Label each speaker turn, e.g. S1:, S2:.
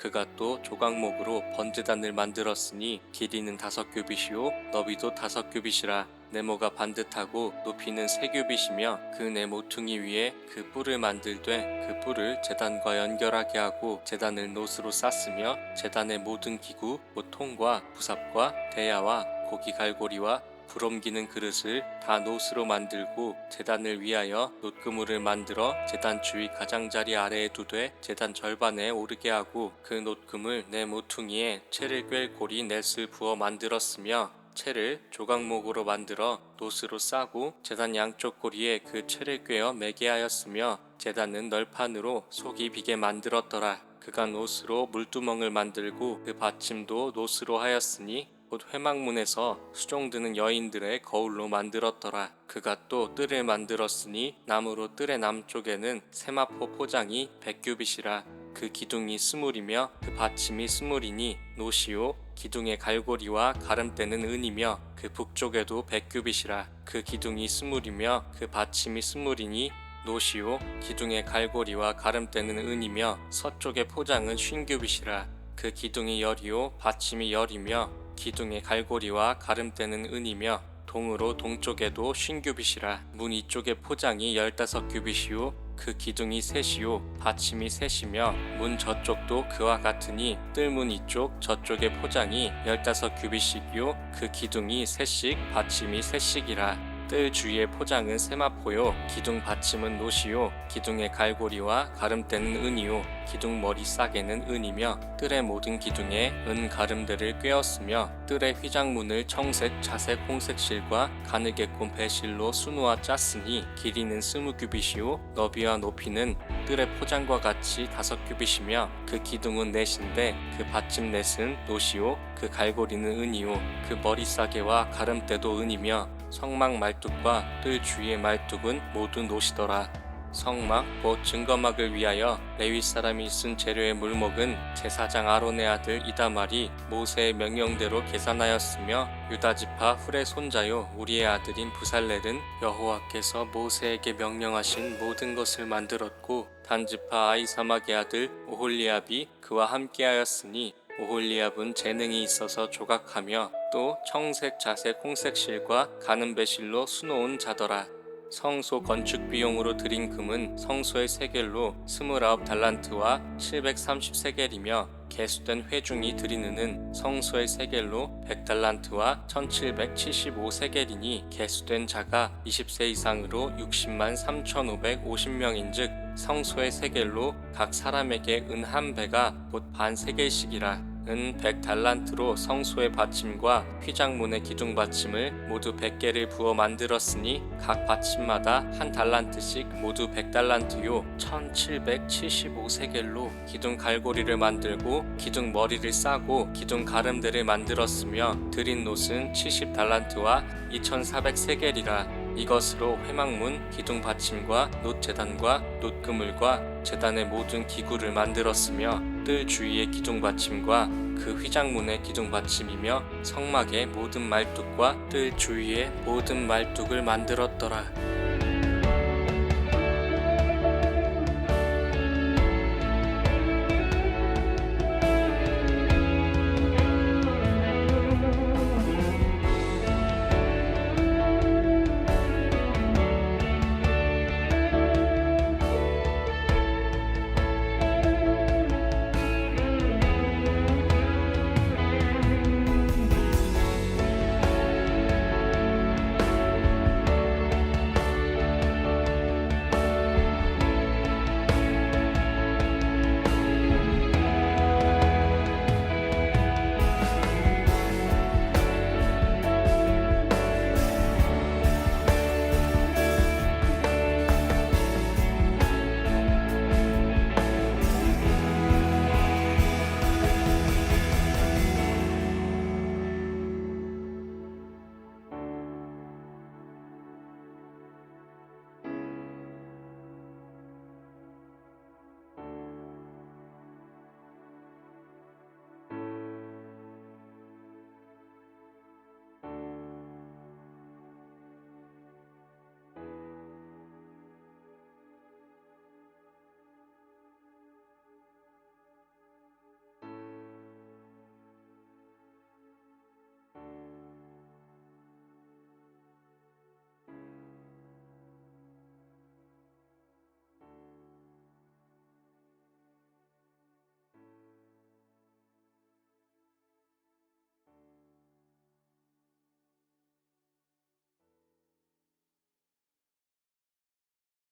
S1: 그가 또 조각목으로 번제단을 만들었으니 길이는 5규빗이요 너비도 5규빗이라. 네모가 반듯하고 높이는 3규빗이며 그 네 모퉁이 위에 그 뿔을 만들되 그 뿔을 제단과 연결하게 하고 제단을 놋으로 쌌으며 제단의 모든 기구 곧 통과 부삽과 대야와 고기 갈고리와 불 옮기는 그릇을 다 놋으로 만들고 제단을 위하여 놋그물을 만들어 제단 주위 가장자리 아래에 두되 제단 절반에 오르게 하고 그 놋그물 네 모퉁이에 채를 꿰 고리 넷을 부어 만들었으며 채를 조각목으로 만들어 놋으로 싸고 제단 양쪽 고리에 그 채를 꿰어 매게 하였으며 제단은 널판으로 속이 비게 만들었더라. 그가 놋으로 물두멍을 만들고 그 받침도 놋으로 하였으니 곧 회막문에서 수종드는 여인들의 거울로 만들었더라. 그가 또 뜰을 만들었으니 나무로 뜰의 남쪽에는 세마포 포장이 100규빗이라. 그 기둥이 스물이며 그 받침이 스물이니 놋이요 기둥의 갈고리와 가름대는 은이며 그 북쪽에도 100규빗이라. 그 기둥이 스물이며 그 받침이 스물이니 놋이요 기둥의 갈고리와 가름대는 은이며 서쪽의 포장은 50규빗이라. 그 기둥이 열이요 받침이 열이며 기둥의 갈고리와 가름대는 은이며 동으로 동쪽에도 50규빗이라. 문 이쪽의 포장이 15규빗이요 그 기둥이 셋이요 받침이 셋이며 문 저쪽도 그와 같으니 뜰문 이쪽 저쪽의 포장이 15규빗씩이요 그 기둥이 셋씩 받침이 셋씩이라. 뜰 주위의 포장은 세마포요 기둥 받침은 놋이요 기둥의 갈고리와 가름대는 은이요 기둥 머리 싸개는 은이며 뜰의 모든 기둥에 은 가름대를 꿰었으며 뜰의 휘장문을 청색, 자색, 홍색 실과 가느개꽃 배실로 수놓아 짰으니 길이는 20규빗이요 너비와 높이는 뜰의 포장과 같이 5규빗이며 그 기둥은 넷인데 그 받침 넷은 놋이요 그 갈고리는 은이요 그 머리 싸개와 가름대도 은이며 성막 말뚝과 뜰 주위의 말뚝은 모두 놋이더라. 성막 곧 증거막을 위하여 레위 사람이 쓴 재료의 물목은 제사장 아론의 아들 이다말이 모세의 명령대로 계산하였으며 유다지파 훌의 손자요 우리의 아들인 부살렐은 여호와께서 모세에게 명령하신 모든 것을 만들었고 단지파 아이사막의 아들 오홀리압이 그와 함께하였으니 오홀리압은 재능이 있어서 조각하며 또 청색, 자색, 홍색 실과 가는 배실로 수놓은 자더라. 성소 건축 비용으로 들인 금은 성소의 세겔로 29달란트와 730세겔이며 개수된 회중이 드리는 은 성소의 세겔로 100달란트와 1775세겔이니 개수된 자가 20세 이상으로 60만 3550명인즉 성소의 세겔로 각 사람에게 은 한 배가 곧 반 세겔씩이라. 은 100달란트로 성소의 받침과 휘장문의 기둥 받침을 모두 100개를 부어 만들었으니 각 받침마다 한 달란트씩 모두 100달란트요 1775세겔로 기둥 갈고리를 만들고 기둥 머리를 싸고 기둥 가름대를 만들었으며 드린 놋은 70달란트와 2400세겔이라. 이것으로 회막문 기둥 받침과 놋 제단과 놋 그물과 제단의 모든 기구를 만들었으며 뜰 주위의 기둥 받침과 그 휘장문의 기둥 받침이며 성막의 모든 말뚝과 뜰 주위의 모든 말뚝을 만들었더라.